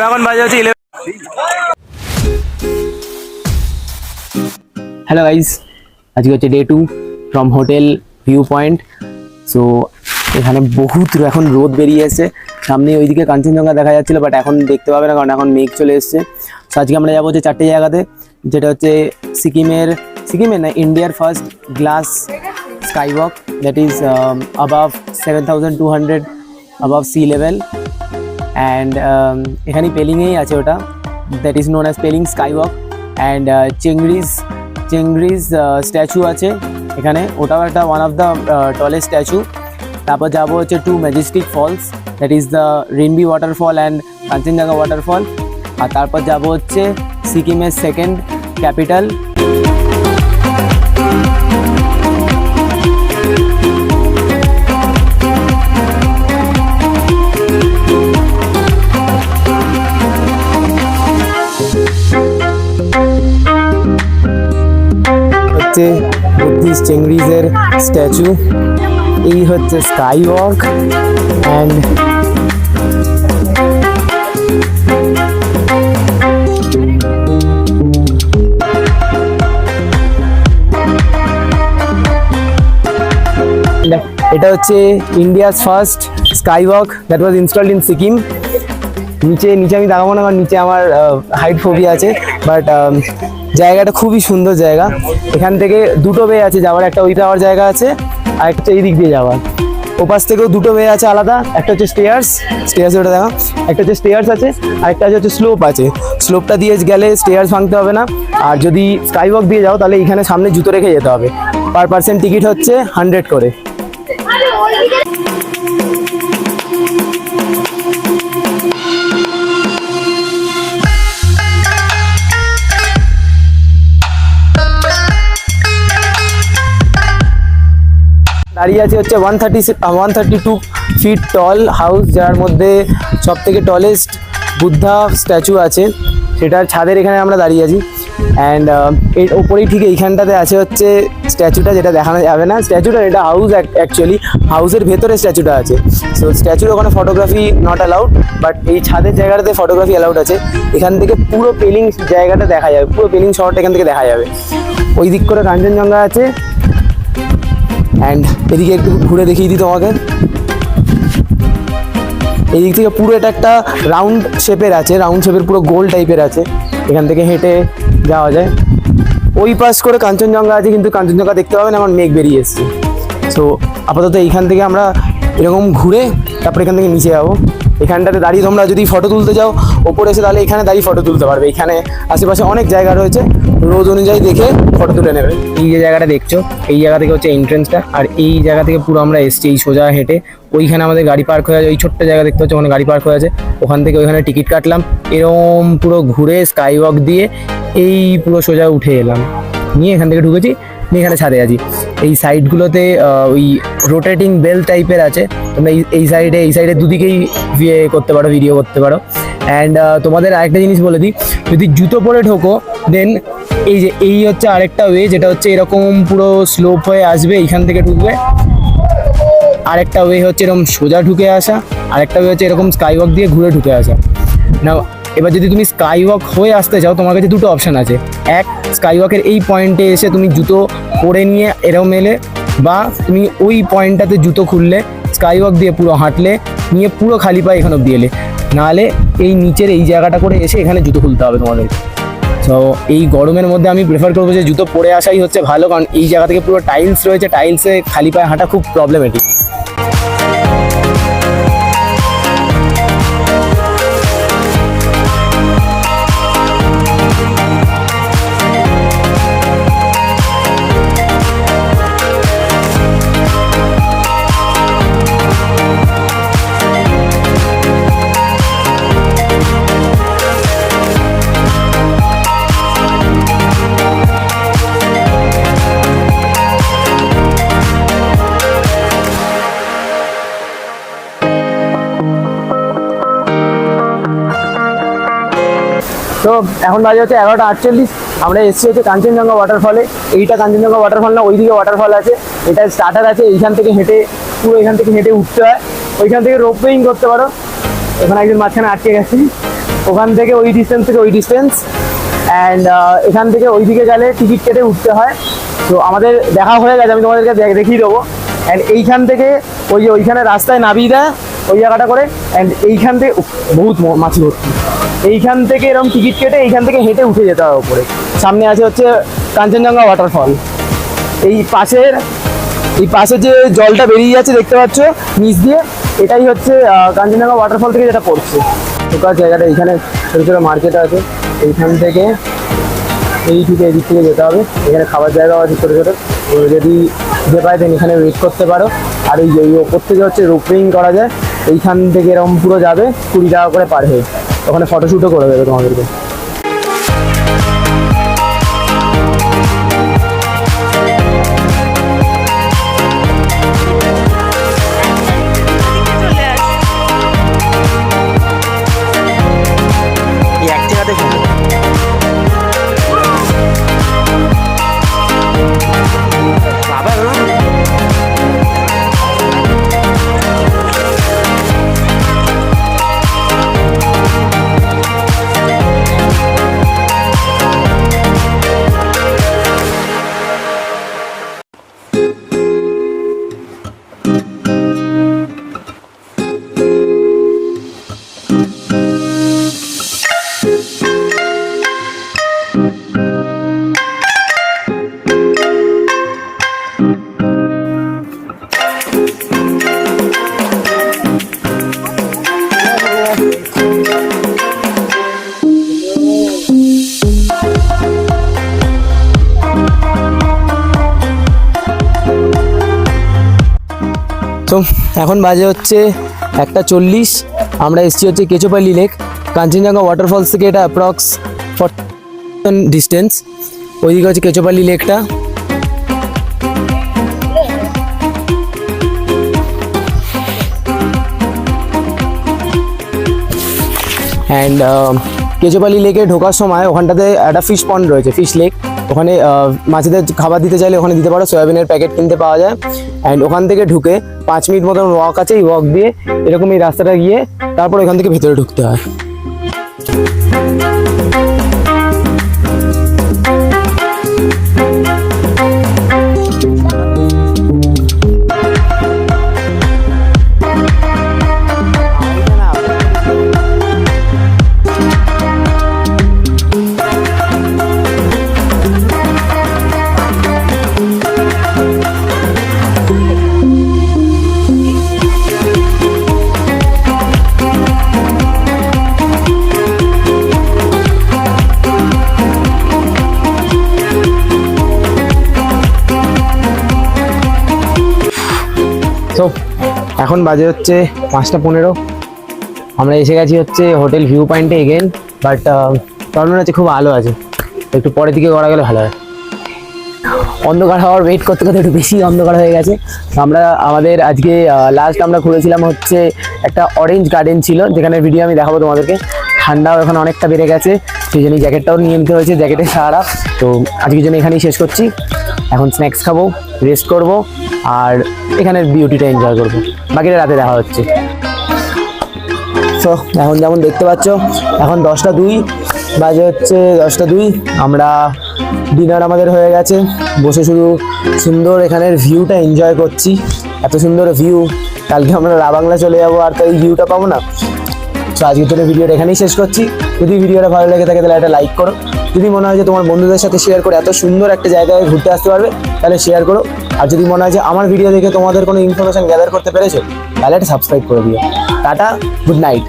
এখন বাজে হচ্ছে 11। হ্যালো গাইজ, আজকে হচ্ছে day 2 from hotel view point. So এখানে বহুত এখন রোদ বেরিয়ে এসছে, সামনে ওইদিকে কাঞ্চনজঙ্ঘা দেখা যাচ্ছিলো, বাট এখন দেখতে পাবে না কারণ এখন মেঘ চলে এসছে। সো আজকে আমরা যাবো হচ্ছে 4টে জায়গাতে, যেটা হচ্ছে সিকিমের না ইন্ডিয়ার first glass sky walk, that is above 7200 above sea level, and এখানে পেলিংয়েই আছে ওটা, that is known as Pelling sky walk. And Chenrezig statue আছে এখানে, ওটাও একটা one of the tallest statue. তারপর যাবো হচ্ছে 2 majestic falls, that is the Rimbi waterfall and Kanchenjunga waterfall. আর তারপর যাবো হচ্ছে সিকিমের সেকেন্ড ক্যাপিটাল। হচ্ছে বুদ্ধিস্ট চেংরিজের স্ট্যাচু, এই হচ্ছে স্কাই ওয়াক। অ্যান্ড এটা হচ্ছে India's first sky walk that was installed in Sikkim. নিচে আমি দাঁড়াবো না কারণ নিচে আমার হাইট ফোবিয়া আছে, বাট জায়গাটা খুবই সুন্দর জায়গা। এখান থেকে 2টো ওয়ে আছে যাওয়ার, একটা ওই যাওয়ার জায়গা আছে আর একটা এই দিক দিয়ে যাওয়ার। ওপাশ থেকেও 2টো ওয়ে আছে আলাদা, একটা হচ্ছে স্টেয়ার্স ওটা দেখা, একটা হচ্ছে স্টেয়ার্স আছে আর একটা হচ্ছে স্লোপ আছে। স্লোপটা দিয়ে গেলে স্টেয়ার্স ভাঙতে হবে না, আর যদি স্কাই ওয়াক দিয়ে যাও তাহলে এখানে সামনে জুতো রেখে যেতে হবে। পার পার্সন টিকিট হচ্ছে 100 করে। দাঁড়িয়ে আছে হচ্ছে 132 ফিট টল হাউস, যার মধ্যে সব থেকে টলেস্ট বুদ্ধা স্ট্যাচু আছে, সেটার ছাদের এখানে আমরা দাঁড়িয়ে আছি। অ্যান্ড এর ওপরেই ঠিক এইখানটাতে আছে হচ্ছে স্ট্যাচুটা, যেটা দেখানো যাবে না স্ট্যাচুটা, এটা হাউস অ্যাকচুয়ালি, হাউসের ভেতরে স্ট্যাচুটা আছে। সো স্ট্যাচুর ওখানে ফটোগ্রাফি নট অ্যালাউড, বাট এই ছাদের জায়গাটাতে ফটোগ্রাফি অ্যালাউড আছে। এখান থেকে পুরো পেলিং জায়গাটা দেখা যাবে, পুরো পেলিং শহরটা এখান থেকে দেখা যাবে। ওই দিক করে কাঞ্চনজঙ্ঘা আছে। অ্যান্ড এদিকে একটু ঘুরে দেখিয়ে দিই তোমাকে, এই দিক থেকে পুরো এটা একটা রাউন্ড শেপের আছে, রাউন্ড শেপের পুরো গোল টাইপের আছে, এখান থেকে হেঁটে যাওয়া যায়। ওই পাশ করে কাঞ্চনজঙ্ঘা আছে, কিন্তু কাঞ্চনজঙ্ঘা দেখতে পাবেন আমার মেঘ বেরিয়ে এসছে। সো আপাতত এইখান থেকে আমরা এরকম ঘুরে তারপরে এখান থেকে নিচে যাবো। এখানটাতে দাঁড়িয়ে তোমরা যদি ফটো তুলতে যাও ওপরে এসে, তাহলে এখানে দাঁড়িয়ে ফটো তুলতে পারবে। এখানে আশেপাশে অনেক জায়গা রয়েছে, রোজ অনুযায়ী দেখে ফটো তুলে নেবে। এই যে জায়গাটা দেখছো, এই জায়গা থেকে হচ্ছে এন্ট্রেন্সটা, আর এই জায়গা থেকে পুরো আমরা এসছি এই সোজা হেঁটে। ওইখানে আমাদের গাড়ি পার্ক হয়ে আছে, ওই ছোট্ট জায়গা দেখতে হচ্ছে ওখানে গাড়ি পার্ক হয়ে আছে, ওখান থেকে ওইখানে টিকিট কাটলাম, এরম পুরো ঘুরে স্কাই ওয়াক দিয়ে এই পুরো সোজা উঠে এলাম, নিয়ে এখান থেকে ঢুকেছি, নিয়ে এখানে ছাদে আছি। এই সাইডগুলোতে ওই রোটেটিং বেল টাইপের আছে, তোমরা এই সাইডে দুদিকেই করতে পারো, ভিডিও করতে পারো। অ্যান্ড তোমাদের আরেকটা জিনিস বলে দিই, যদি জুতো পরে ঢোকো দেন এই হচ্ছে আরেকটা ওয়ে, যেটা হচ্ছে এরকম পুরো স্লোপ হয়ে আসবে, এইখান থেকে ঢুকবে। আরেকটা ওয়ে হচ্ছে এরকম সোজা ঢুকে আসা, আরেকটা ওয়ে হচ্ছে এরকম স্কাই ওয়াক দিয়ে ঘুরে ঢুকে আসা। না এবার যদি তুমি স্কাই ওয়াক হয়ে আসতে চাও, তোমার কাছে 2টো অপশান আছে। এক, স্কাই ওয়াকের এই পয়েন্টে এসে তুমি জুতো পরে নিয়ে এরকম এলে, বা তুমি ওই পয়েন্টটাতে জুতো খুললে স্কাই ওয়াক দিয়ে পুরো হাঁটলে, নিয়ে পুরো খালি পায়ে এখানে অব্দি এলে। নাহলে এই নিচের এই জায়গাটা করে এসে এখানে জুতো খুলতে হবে তোমাদের। সো এই গরমের মধ্যে আমি প্রেফার করবো যে জুতো পরে আসাই হচ্ছে ভালো, কারণ এই জায়গা থেকে পুরো টাইলস রয়েছে, টাইলসে খালি পায়ে হাঁটা খুব প্রবলেমেটিক। তো এখন বাজে হচ্ছে 11:48, আমরা এসেছি হচ্ছে কাঞ্চনজঙ্ঘা ওয়াটারফলে। এইটা কাঞ্চনজঙ্ঘা ওয়াটারফল না, ওইদিকে ওয়াটারফল আছে, এটা স্টার্টার আছে, এইখান থেকে হেঁটে পুরো এখান থেকে হেঁটে উঠতে হয়, ওইখান থেকে রোপওয়েইং করতে পারো। এখানে একজন মাঝখানে আটকে গেছে, ওখান থেকে ওই ডিস্টেন্স থেকে ওই ডিস্টেন্স। অ্যান্ড এখান থেকে ওইদিকে গেলে টিকিট কেটে উঠতে হয়। তো আমাদের দেখা হয়ে গেছে, আমি তোমাদেরকে দেখিয়ে দেবো। অ্যান্ড এইখান থেকে ওই যে ওইখানে রাস্তায় নামিয়ে দেয় ওই জায়গাটা করে। অ্যান্ড এইখান থেকে বহুত মাছি ভর্তি, এইখান থেকে এরকম টিকিট কেটে এইখান থেকে হেঁটে উঠে যেতে হবে ওপরে। সামনে আছে হচ্ছে কাঞ্চনজঙ্ঘা ওয়াটারফল। এই পাশে যে জলটা বেরিয়ে যাচ্ছে দেখতে পাচ্ছ নিচ দিয়ে, এটাই হচ্ছে কাঞ্চনজঙ্ঘা ওয়াটারফল থেকে যেটা পড়ছে। ঢোকার জায়গাটা এইখানে ছোটো ছোটো মার্কেট আছে। এইখান থেকে এদিক থেকে যেতে হবে। এখানে খাবার জায়গাও আছে ছোটো ছোটো, যদি যে পায় দেন এখানে ওয়েট করতে পারো। আর এই ওপর থেকে হচ্ছে রোপিং করা যায়, এইখান থেকে এরকম পুরো যাবে 20 টাকা করে পার হেড। ওখানে ফটোশ্যুটও করে দেবে তোমাদেরকে। তো এখন বাজে হচ্ছে 1:40। আমরা এসেছি হচ্ছে কেচোপাল্লি লেক। কাঞ্চনজঙ্ঘা ওয়াটারফলস থেকে এটা অ্যাপ্রক্স 40 ডিস্টেন্স। ওইদিকে হচ্ছে কেচোপাল্লি লেকটা। অ্যান্ড কেচোপাল্লি লেকে ঢোকার সময় ওখানটাতে একটা ফিশ পন্ড রয়েছে, ফিশ লেক। ওখানে মাছেদের খাবার দিতে চাইলে ওখানে দিতে পারো, সয়াবিনের প্যাকেট কিনতে পাওয়া যায়। অ্যান্ড ওখান থেকে ঢুকে 5 মিনিট মতন ওয়াক আছে, এই ওয়াক দিয়ে এরকম এই রাস্তাটা গিয়ে তারপর ওখান থেকে ভেতরে ঢুকতে হয়। তো এখন বাজে হচ্ছে 5:15। আমরা এসে গেছি হচ্ছে হোটেল ভিউ পয়েন্টে এগেন। বাট প্রবলেম হচ্ছে খুব আলো আছে, একটু পরের দিকে করা গেলে ভালো হয়। অন্ধকার হওয়ার ওয়েট করতে করতে একটু বেশি অন্ধকার হয়ে গেছে। আমাদের আজকে লাস্ট আমরা ঘুরেছিলাম হচ্ছে একটা অরেঞ্জ গার্ডেন ছিল, যেখানে ভিডিও আমি দেখাবো তোমাদেরকে। ঠান্ডাও এখন অনেকটা বেড়ে গেছে, সেই জন্য জ্যাকেটটাও নিয়ে নিতে হয়েছে, জ্যাকেটের সাহারা। তো আজকের জন্য এখানেই শেষ করছি। এখন স্ন্যাক্স খাবো, রেস্ট করব, আর এখানের বিউটিটা এনজয় করবো। বাকিটা রাতে দেখা হচ্ছে। তো এখন যেমন দেখতে পাচ্ছ এখন 10:02 বাজে হচ্ছে 10:02। আমরা ডিনার আমাদের হয়ে গেছে, বসে শুধু সুন্দর এখানের ভিউটা এনজয় করছি। এত সুন্দর ভিউ, কালকে আমরা রাবাংলা চলে যাবো, আর তো এই ভিউটা পাবো না। তো আজকের জন্য ভিডিওটা এখানেই শেষ করছি। যদি ভিডিওটা ভালো লেগে থাকে তাহলে একটা লাইক করো। যদি মনে হয় যে তোমার বন্ধুদের সাথে শেয়ার করে এত সুন্দর একটা জায়গায় ঘুরতে আসতে পারবে, তাহলে শেয়ার করো। আর যদি মনে হয় যে আমার ভিডিও দেখে তোমাদের কোনো ইনফরমেশন গ্যাদার করতে পেরেছো, তাহলে একটা সাবস্ক্রাইব করে দিও। Tata, good night.